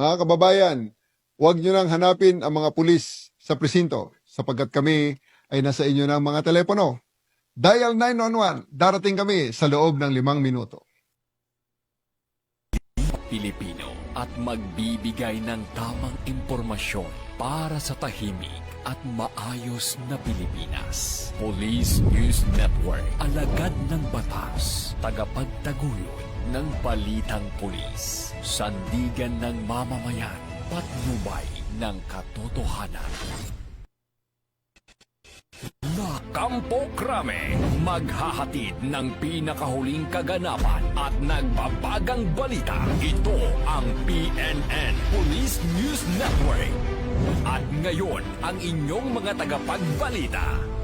Mga kababayan, huwag nyo nang hanapin ang mga pulis sa presinto sapagkat kami ay nasa inyo ng mga telepono. Dial 911, darating kami sa loob ng 5 minuto. Pilipino at magbibigay ng tamang impormasyon para sa tahimik at maayos na Pilipinas. Police News Network, alagad ng batas, tagapagtaguyod ng balitang pulis, sandigan ng mamamayan, patnubay ng katotohanan. Kampo Krame, maghahatid ng pinakahuling kaganapan at nagbabagang balita. Ito ang PNN Police News Network. At ngayon, ang inyong mga tagapagbalita.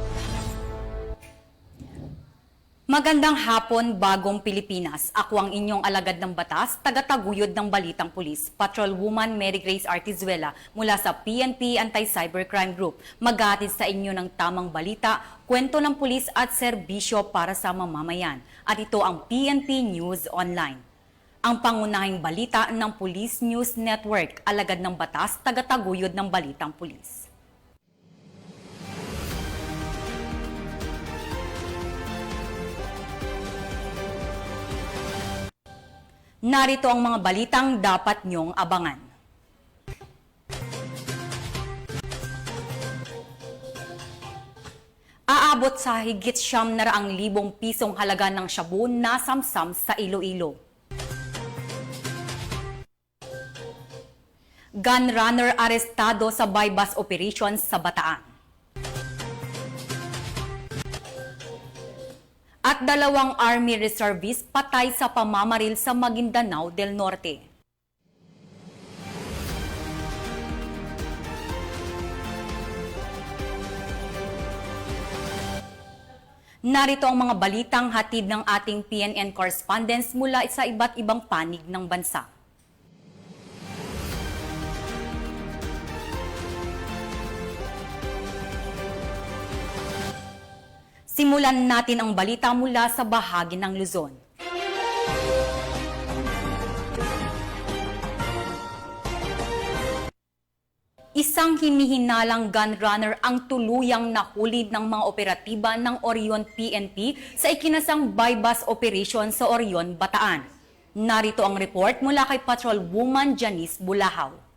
Magandang hapon, Bagong Pilipinas. Ako ang inyong alagad ng batas, tagataguyod ng Balitang Pulis, Patrolwoman Mary Grace Artizuela mula sa PNP Anti-Cybercrime Group. Maghahatid sa inyo ng tamang balita, kwento ng pulis at serbisyo para sa mamamayan. At ito ang PNP News Online. Ang pangunahing balita ng Police News Network, alagad ng batas, tagataguyod ng Balitang Pulis. Narito ang mga balitang dapat niyong abangan. Aabot sa higit 900,000 pisong halaga ng shabu na samsam sa Iloilo. Gun runner arestado sa bypass operations sa Bataan. At 2 Army Reservists patay sa pamamaril sa Maguindanao del Norte. Narito ang mga balitang hatid ng ating PNN correspondents mula sa iba't ibang panig ng bansa. Simulan natin ang balita mula sa bahagi ng Luzon. Isang hinihinalang gun runner ang tuluyang nahuli ng mga operatiba ng Orion PNP sa ikinasang bypass operation sa Orion, Bataan. Narito ang report mula kay Patrolwoman Janice Bulahaw.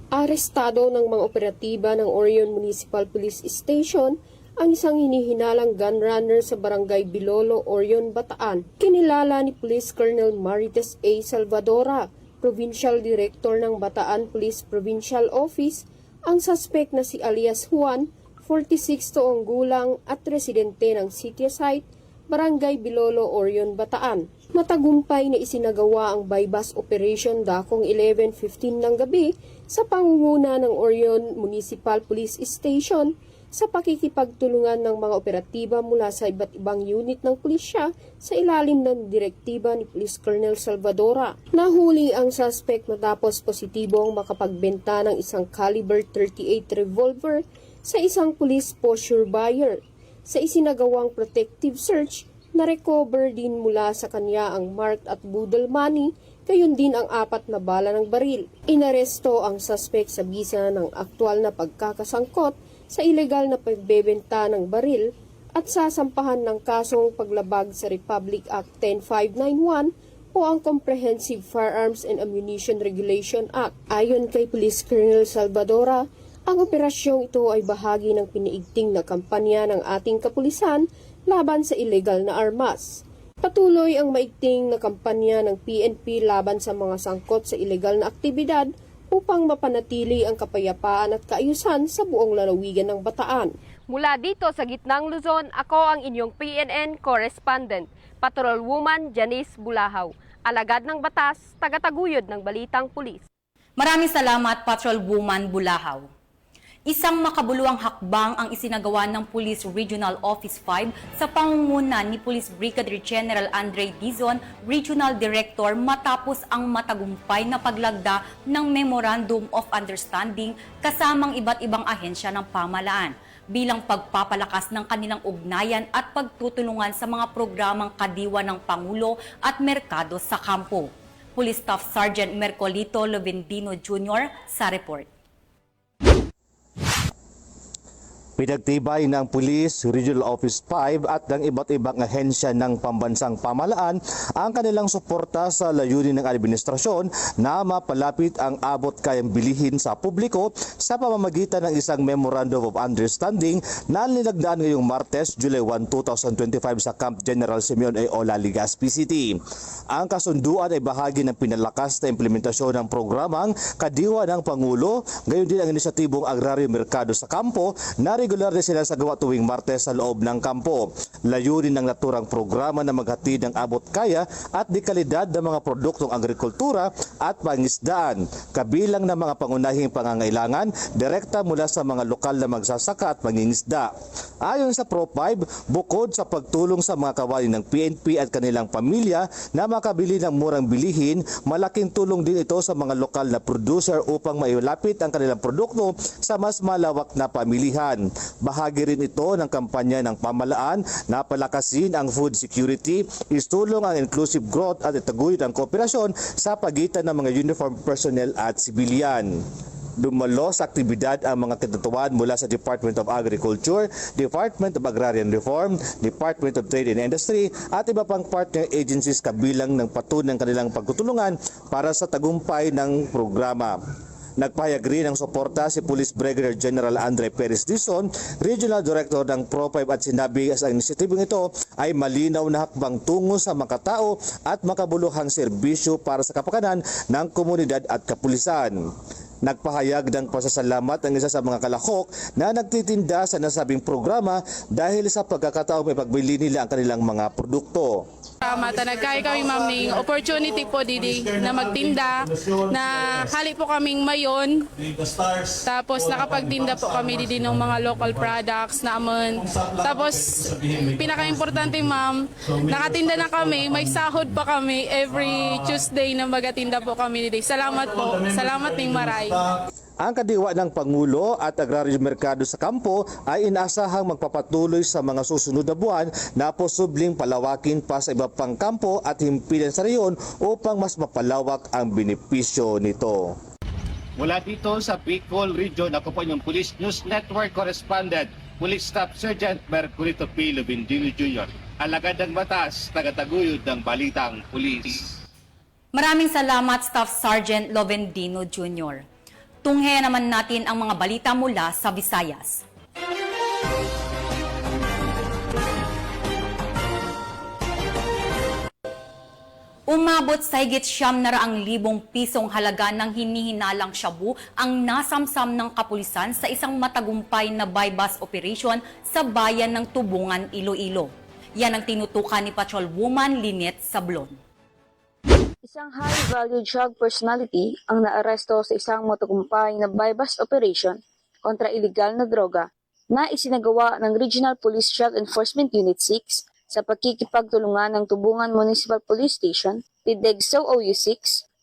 Arestado ng mga operatiba ng Orion Municipal Police Station ang isang hinihinalang gun runner sa Barangay Bilolo, Orion, Bataan. Kinilala ni Police Colonel Marites A. Salvadora, Provincial Director ng Bataan Police Provincial Office, ang suspect na si alias Juan, 46 taong gulang at residente ng City Site, Barangay Bilolo, Orion, Bataan. Matagumpay na isinagawa ang bypass operation dakong 11:15 ng gabi sa pangunguna ng Orion Municipal Police Station sa pakikipagtulungan ng mga operatiba mula sa iba't ibang unit ng pulisya sa ilalim ng direktiba ni Police Colonel Salvadora. Nahuli ang suspect matapos positibong makapagbenta ng isang caliber .38 revolver sa isang police posture buyer. Sa isinagawang protective search, na-recover din mula sa kanya ang marked at budol money, gayon din ang 4 na bala ng baril. Inaresto ang suspect sa bisa ng aktwal na pagkakasangkot sa ilegal na pagbebenta ng baril at sasampahan ng kasong paglabag sa Republic Act 10591 o ang Comprehensive Firearms and Ammunition Regulation Act. Ayon kay Police Colonel Salvadora, ang operasyong ito ay bahagi ng piniigting na kampanya ng ating kapulisan laban sa illegal na armas. Patuloy ang maigting na kampanya ng PNP laban sa mga sangkot sa illegal na aktibidad upang mapanatili ang kapayapaan at kaayusan sa buong lalawigan ng Bataan. Mula dito sa gitnang Luzon, ako ang inyong PNN correspondent, Patrolwoman Janice Bulahaw, alagad ng batas, tagataguyod ng Balitang Pulis. Maraming salamat, Patrolwoman Bulahaw. Isang makabuluhang hakbang ang isinagawa ng Police Regional Office 5 sa pangunguna ni Police Brigadier General Andre Dizon, Regional Director, matapos ang matagumpay na paglagda ng Memorandum of Understanding kasamang iba't ibang ahensya ng pamahalaan bilang pagpapalakas ng kanilang ugnayan at pagtutulungan sa mga programang kadiwa ng Pangulo at merkado sa kampo. Police Staff Sergeant Mercolito Lovendino Jr. sa report. Pinagtibay ng Police Regional Office 5 at ng iba't ibang ahensya ng pambansang pamahalaan ang kanilang suporta sa layunin ng administrasyon na mapalapit ang abot kayang bilihin sa publiko sa pamamagitan ng isang Memorandum of Understanding na linagdaan ngayong Martes, July 1, 2025 sa Camp General Simeon A. Ola, Legazpi City. Ang kasunduan ay bahagi ng pinalakas na implementasyon ng programang Kadiwa ng Pangulo, gayon din ang inisyatibong Agraryo Merkado sa Kampo na regular din sila sa gawa tuwing Martes sa loob ng kampo. Layunin ng naturang programa na maghatid ng abot kaya at dekalidad ng mga produktong agrikultura at pangisdaan, kabilang ng mga pangunahing pangangailangan direkta mula sa mga lokal na magsasaka at mangingisda. Ayon sa Pro5, bukod sa pagtulong sa mga kawani ng PNP at kanilang pamilya na makabili ng murang bilihin, malaking tulong din ito sa mga lokal na producer upang mailapit ang kanilang produkto sa mas malawak na pamilihan. Bahagi rin ito ng kampanya ng pamahalaan na palakasin ang food security, istulong ang inclusive growth at itaguyod ang kooperasyon sa pagitan ng mga uniformed personnel at sibilyan. Dumalo sa aktibidad ang mga katutuan mula sa Department of Agriculture, Department of Agrarian Reform, Department of Trade and Industry at iba pang partner agencies kabilang ng patunay ng kanilang pagtutulungan para sa tagumpay ng programa. Nagpahayag rin ng suporta si Police Brigadier General Andre Perez Dizon, Regional Director ng Pro5 at sinabi sa inisyatibong ito ay malinaw na hakbang tungo sa makatao at makabuluhang serbisyo para sa kapakanan ng komunidad at kapulisan. Nagpahayag ng pasasalamat ang isa sa mga kalahok na nagtitinda sa nasabing programa dahil sa pagkakataong may pagbili nila ang kanilang mga produkto. Nagkaya kami maming opportunity po didi na magtinda, na hali po kaming mayon, tapos nakapagtinda po kami didi ng mga local products naman. Tapos pinaka-importante ma'am, nakatinda na kami, may sahod pa kami every Tuesday na magatinda po kami didi. Salamat po, salamat ning maray. Ang kadiwa ng Pangulo at Agraryo Merkado sa Kampo ay inaasahang magpapatuloy sa mga susunod na buwan na posibleng palawakin pa sa iba pang kampo at himpilan sa reyon upang mas mapalawak ang benepisyo nito. Mula dito sa Bicol Region, ako po yung Police News Network Correspondent, Police Staff Sergeant Mercolito P. Lovendino Jr., alagad ng batas, tagataguyod ng balitang pulis. Maraming salamat Staff Sergeant Lovendino Jr. Tunghayan naman natin ang mga balita mula sa Visayas. Umabot sa higit 900,000 pisong halaga ng hinihinalang shabu ang nasamsam ng kapulisan sa isang matagumpay na buy-bust operation sa bayan ng Tubungan, Iloilo. Yan ang tinutukan ni Patrolwoman Lynette Sablon. Isang high-value drug personality ang naaresto sa isang matagumpay na buy-bust operation kontra iligal na droga na isinagawa ng Regional Police Drug Enforcement Unit 6 sa pagkikipagtulungan ng Tubungan Municipal Police Station, PDEGSO OU6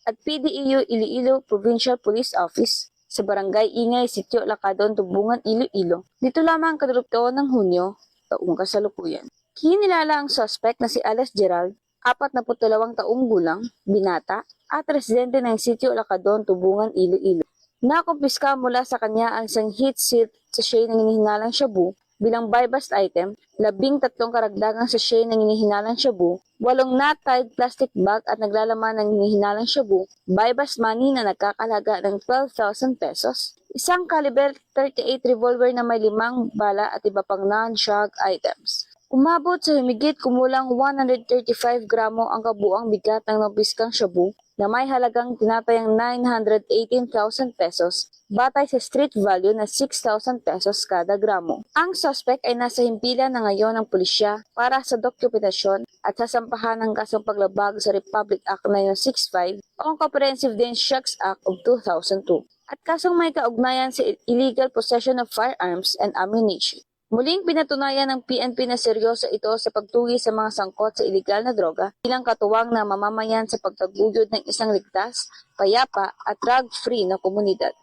at PDEU Iloilo Provincial Police Office sa Barangay Ingay, Sitio Lacadon, Tubungan, Iloilo. Dito lamang kadurugto ng Hunyo, taong kasalukuyan. Kinilala ang suspect na si Alex Gerald, 42 taong gulang, binata, at residente ng Sitio Lacadon, Tubungan, Iloilo. Nakumpiska mula sa kanya ang isang heat seal sachet ng hinihinalang shabu bilang buy-bust item, 13 karagdagang sachet ng hinihinalang shabu, 8 knot-tied plastic bag at naglalaman ng hinihinalang shabu, buy-bust money na nagkakalaga ng 12,000 pesos, isang caliber 38 revolver na may 5 bala at iba pang non-drug items. Umabot sa humigit kumulang 135 gramo ang kabuang bigat ng nabiskang shabu na may halagang tinatayang 918,000 pesos batay sa street value na 6,000 pesos kada gramo. Ang suspect ay nasa himpilan na ngayon ng pulisya para sa dokumentasyon at sasampahan ng kasong paglabag sa Republic Act 965 o ang Comprehensive Dangerous Act of 2002 at kasong may kaugnayan sa illegal possession of firearms and ammunition. Muling pinatunayan ng PNP na seryoso ito sa pagtugi sa mga sangkot sa iligal na droga bilang katuwang na mamamayan sa pagtaguyod ng isang ligtas, payapa at drug-free na komunidad.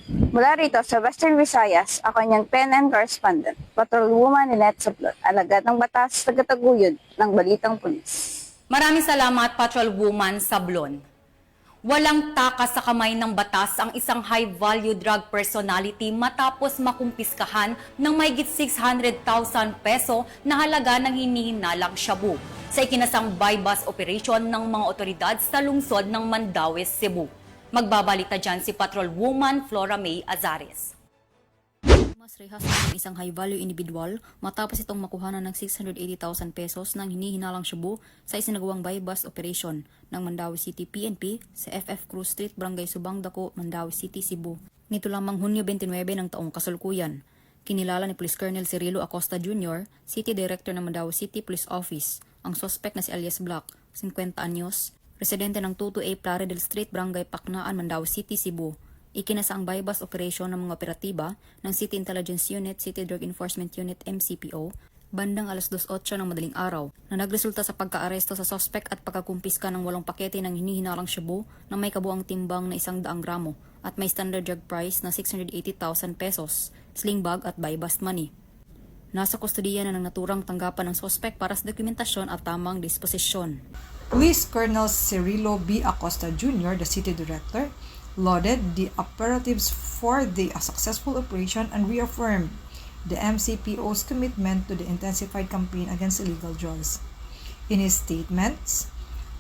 Mula rito sa Western Visayas, ako niyang PNN correspondent, Patrolwoman Lynette Sablon, alagad ng batas, tagataguyod ng balitang pulis. Maraming salamat Patrolwoman Sablon. Walang takas sa kamay ng batas ang isang high-value drug personality matapos makumpiskahan ng mahigit 600,000 peso na halaga ng hinihinalang shabu sa ikinasang buy-bust operation ng mga otoridad sa lungsod ng Mandaue, Cebu. Magbabalita dyan si Patrolwoman Flora May Azares. Mas rehas ng isang high-value individual matapos itong makuhanan ng 680,000 pesos ng hinihinalang shabu sa isinagawang buy-bust operation ng Mandaue City PNP sa FF Cruz Street, Barangay Subang Dako, Mandaue City, Cebu. Nito lamang Hunyo 29 ng taong kasalukuyan. Kinilala ni Police Colonel Cirilo Acosta Jr., City Director ng Mandaue City Police Office, ang suspect na si alias Black, 50 anyos, residente ng 228 Plaridel Street, Barangay Pacnaan, Mandaue City, Cebu. Ikinasa ang buy-bust operation ng mga operatiba ng City Intelligence Unit, City Drug Enforcement Unit MCPO, bandang alas 2:08 ng madaling araw na nagresulta sa pagkaaresto sa suspect at pagkakumpiska ng 8 pakete ng hinihinalang shabu na may kabuang timbang na 100 gramo at may standard drug price na 680,000 pesos, sling bag at buy-bust money. Nasa kustodiya na ng naturang tanggapan ng suspect para sa dokumentasyon at tamang disposisyon. Police Colonel Cirilo B. Acosta Jr., the City Director, lauded the operatives for the successful operation and reaffirmed the MCPO's commitment to the intensified campaign against illegal drugs. In his statements,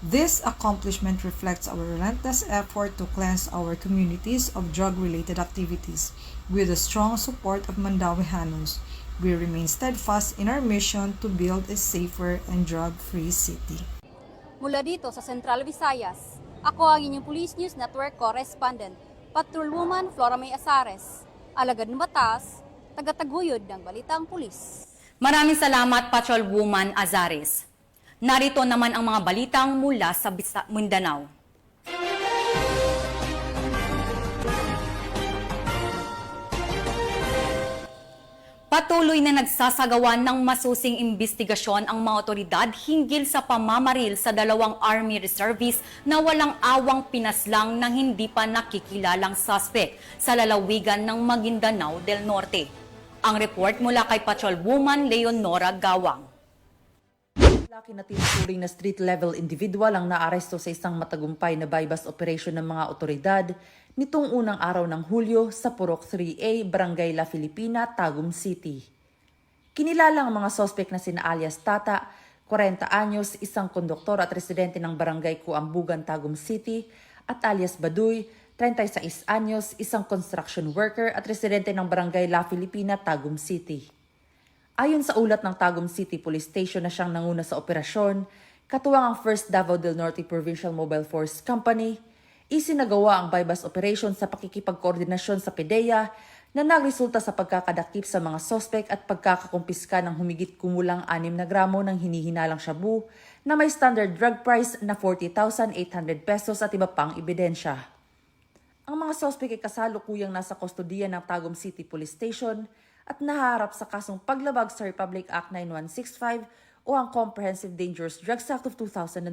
this accomplishment reflects our relentless effort to cleanse our communities of drug-related activities. With the strong support of Mandauehanos, we remain steadfast in our mission to build a safer and drug-free city. Mula dito sa Central Visayas, ako ang inyong Police News Network Correspondent, Patrolwoman Flora May Azares, alagad ng batas, tagataguyod ng balitang pulis. Maraming salamat, Patrolwoman Azares. Narito naman ang mga balitang mula sa Mindanao. Patuloy na nagsasagawa ng masusing imbestigasyon ang mga otoridad hinggil sa pamamaril sa 2 Army Reservists na walang awang pinaslang ng hindi pa nakikilalang suspect sa lalawigan ng Maguindanao del Norte. Ang report mula kay Patrolwoman Leonora Gawang. Laki na tinuturing na street-level individual ang naaresto sa isang matagumpay na buy-bust operation ng mga otoridad nitong unang araw ng Hulyo sa Purok 3A, Barangay La Filipina, Tagum City. Kinilala ang mga sospek na sina alias Tata, 40 anyos, isang konduktor at residente ng Barangay Kuambugan, Tagum City, at alias Baduy, 36 anyos, isang construction worker at residente ng Barangay La Filipina, Tagum City. Ayon sa ulat ng Tagum City Police Station na siyang nanguna sa operasyon, katuwang ang 1st Davao del Norte Provincial Mobile Force Company, isinagawa ang buy-bust operation sa pakikipagkoordinasyon sa PDEA na nagresulta sa pagkakadakip sa mga sospek at pagkakakumpiska ng humigit kumulang 6 na gramo ng hinihinalang shabu na may standard drug price na 40,800 pesos at iba pang ebidensya. Ang mga sospek ay kasalukuyang nasa kustodiya ng Tagum City Police Station at naharap sa kasong paglabag sa Republic Act 9165 o ang Comprehensive Dangerous Drugs Act of 2002.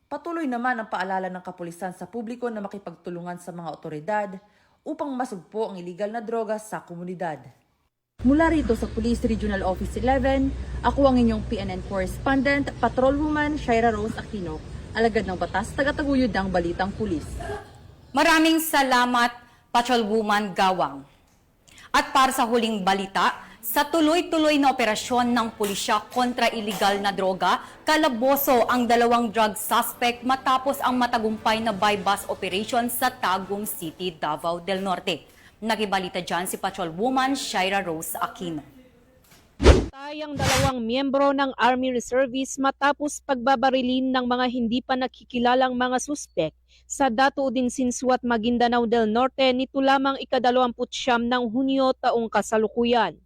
Patuloy naman ang paalala ng kapulisan sa publiko na makipagtulungan sa mga otoridad upang masugpo ang iligal na droga sa komunidad. Mula rito sa Police Regional Office 11, ako ang inyong PNN Correspondent, Patrolwoman Shaira Rose Aquino, alagad ng batas, tagataguyod ng balitang pulis. Maraming salamat, Patrolwoman Gawang. At para sa huling balita, sa tuloy-tuloy na operasyon ng pulisya kontra iligal na droga, kalaboso ang 2 drug suspect matapos ang matagumpay na buy-bust operation sa Tagum City, Davao del Norte. Nakibalita dyan si Patrolwoman Shaira Rose Aquino. Tayang 2 miyembro ng Army Reservists matapos pagbabarilin ng mga hindi pa nakikilalang mga suspek sa Dato Udin Sinsuat, Maguindanao del Norte nito lamang ika-29 ng Hunyo taong kasalukuyan.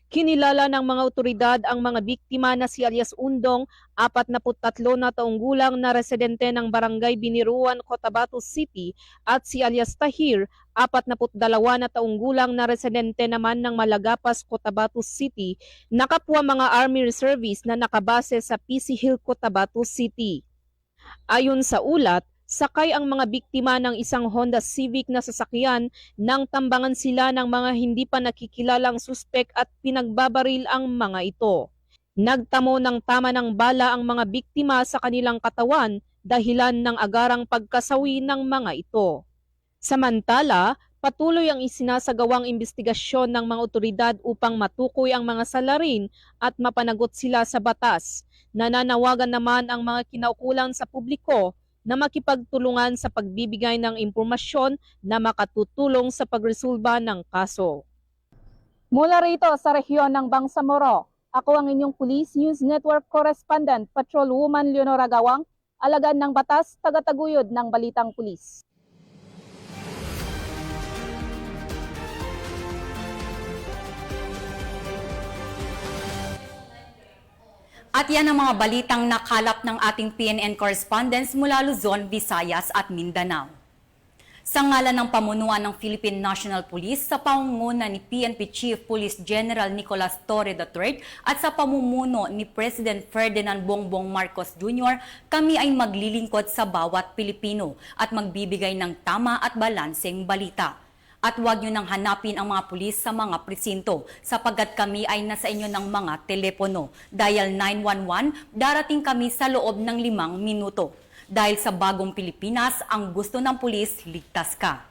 Kinilala ng mga otoridad ang mga biktima na si alias Undong, 43 na taong gulang na residente ng Barangay Biniruan, Cotabato City at si alias Tahir, 42 na taong gulang na residente naman ng Malagapas, Cotabato City, na kapwa mga Army Reservists na nakabase sa PC Hill, Cotabato City. Ayon sa ulat, sakay ang mga biktima ng isang Honda Civic na sasakyan nang tambangan sila ng mga hindi pa nakikilalang suspek at pinagbabaril ang mga ito. Nagtamo ng tama ng bala ang mga biktima sa kanilang katawan dahilan ng agarang pagkasawi ng mga ito. Samantala, patuloy ang isinasagawang investigasyon ng mga otoridad upang matukoy ang mga salarin at mapanagot sila sa batas. Nananawagan naman ang mga kinaukulan sa publiko na makipagtulungan sa pagbibigay ng impormasyon na makatutulong sa pagresolba ng kaso. Mula rito sa rehiyon ng Bangsamoro, ako ang inyong Police News Network Correspondent, Patrolwoman Leonora Gawang, alagad ng batas, tagataguyod ng Balitang Pulis. At yan ang mga balitang nakalap ng ating PNN correspondents mula Luzon, Visayas at Mindanao. Sa ngalan ng pamunuan ng Philippine National Police sa pangunguna ni PNP Chief Police General Nicolas Torre III at sa pamumuno ni President Ferdinand Bongbong Marcos Jr., kami ay maglilingkod sa bawat Pilipino at magbibigay ng tama at balanseng balita. At huwag nyo nang hanapin ang mga pulis sa mga presinto sapagkat kami ay nasa inyo ng mga telepono. Dial 911, darating kami sa loob ng 5 minuto. Dahil sa bagong Pilipinas, ang gusto ng pulis, ligtas ka.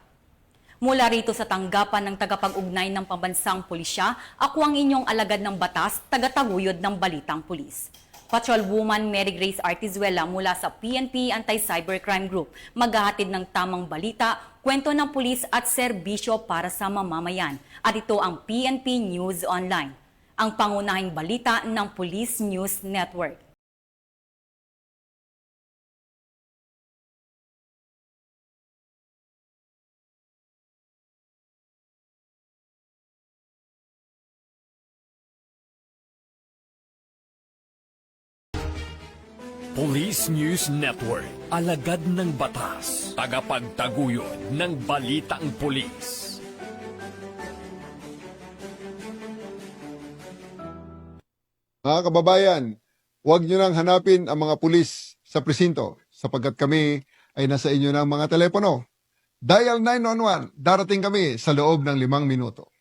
Mula rito sa tanggapan ng tagapag-ugnay ng pambansang pulisya, ako ang inyong alagad ng batas, tagataguyod ng Balitang Pulis. Patrolwoman Mary Grace Artizuela mula sa PNP Anti-Cybercrime Group, maghahatid ng tamang balita, kwento ng pulis at serbisyo para sa mamamayan. At ito ang PNP News Online, ang pangunahing balita ng Police News Network. Police News Network, alagad ng batas, tagapagtaguyod ng Balitang Pulis. Mga kababayan, huwag nyo nang hanapin ang mga pulis sa presinto sapagkat kami ay nasa inyo ng mga telepono. Dial 911, darating kami sa loob ng 5 minuto.